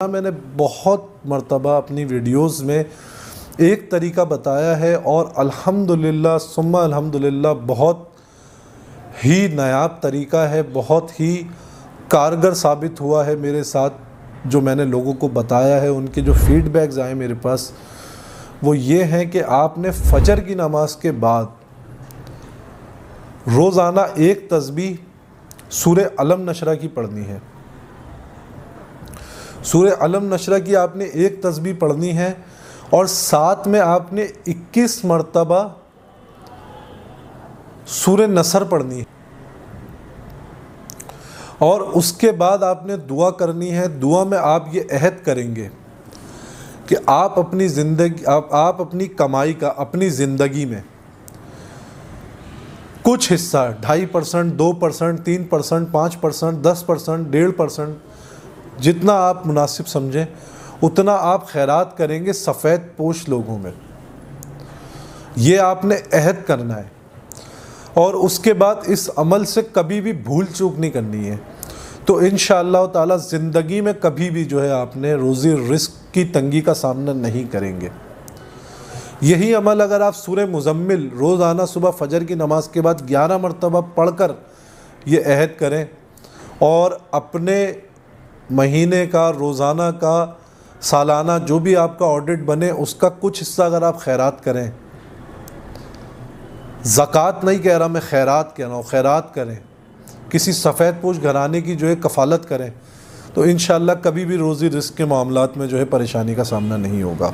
میں نے بہت مرتبہ اپنی ویڈیوز میں ایک طریقہ بتایا ہے اور الحمدللہ ثم الحمدللہ بہت ہی نایاب طریقہ ہے، بہت ہی کارگر ثابت ہوا ہے میرے ساتھ۔ جو میں نے لوگوں کو بتایا ہے، ان کے جو فیڈ بیکز آئے میرے پاس وہ یہ ہیں کہ آپ نے فجر کی نماز کے بعد روزانہ ایک تسبیح سورہ علم نشرہ کی پڑھنی ہے۔ سورہ علم نشرہ کی آپ نے ایک تسبیح پڑھنی ہے اور ساتھ میں آپ نے 21 مرتبہ سورہ نصر پڑھنی ہے، اور اس کے بعد آپ نے دعا کرنی ہے۔ دعا میں آپ یہ عہد کریں گے کہ آپ اپنی کمائی کا اپنی زندگی میں کچھ حصہ 2.5%، 2%، 3%، 5%، 10%، 1.5%، جتنا آپ مناسب سمجھیں اتنا آپ خیرات کریں گے سفید پوش لوگوں میں۔ یہ آپ نے عہد کرنا ہے، اور اس کے بعد اس عمل سے کبھی بھی بھول چوک نہیں کرنی ہے۔ تو انشاءاللہ تعالی زندگی میں کبھی بھی جو ہے آپ نے روزی رزق کی تنگی کا سامنا نہیں کریں گے۔ یہی عمل اگر آپ سورہ مزمل روزانہ صبح فجر کی نماز کے بعد 11 مرتبہ پڑھ کر یہ عہد کریں، اور اپنے مہینے کا، روزانہ کا، سالانہ جو بھی آپ کا آڈٹ بنے اس کا کچھ حصہ اگر آپ خیرات کریں، زکوٰۃ نہیں کہہ رہا میں، خیرات کہہ رہا ہوں، خیرات کریں، کسی سفید پوش گھرانے کی جو ہے کفالت کریں، تو انشاءاللہ کبھی بھی روزی رزق کے معاملات میں جو ہے پریشانی کا سامنا نہیں ہوگا۔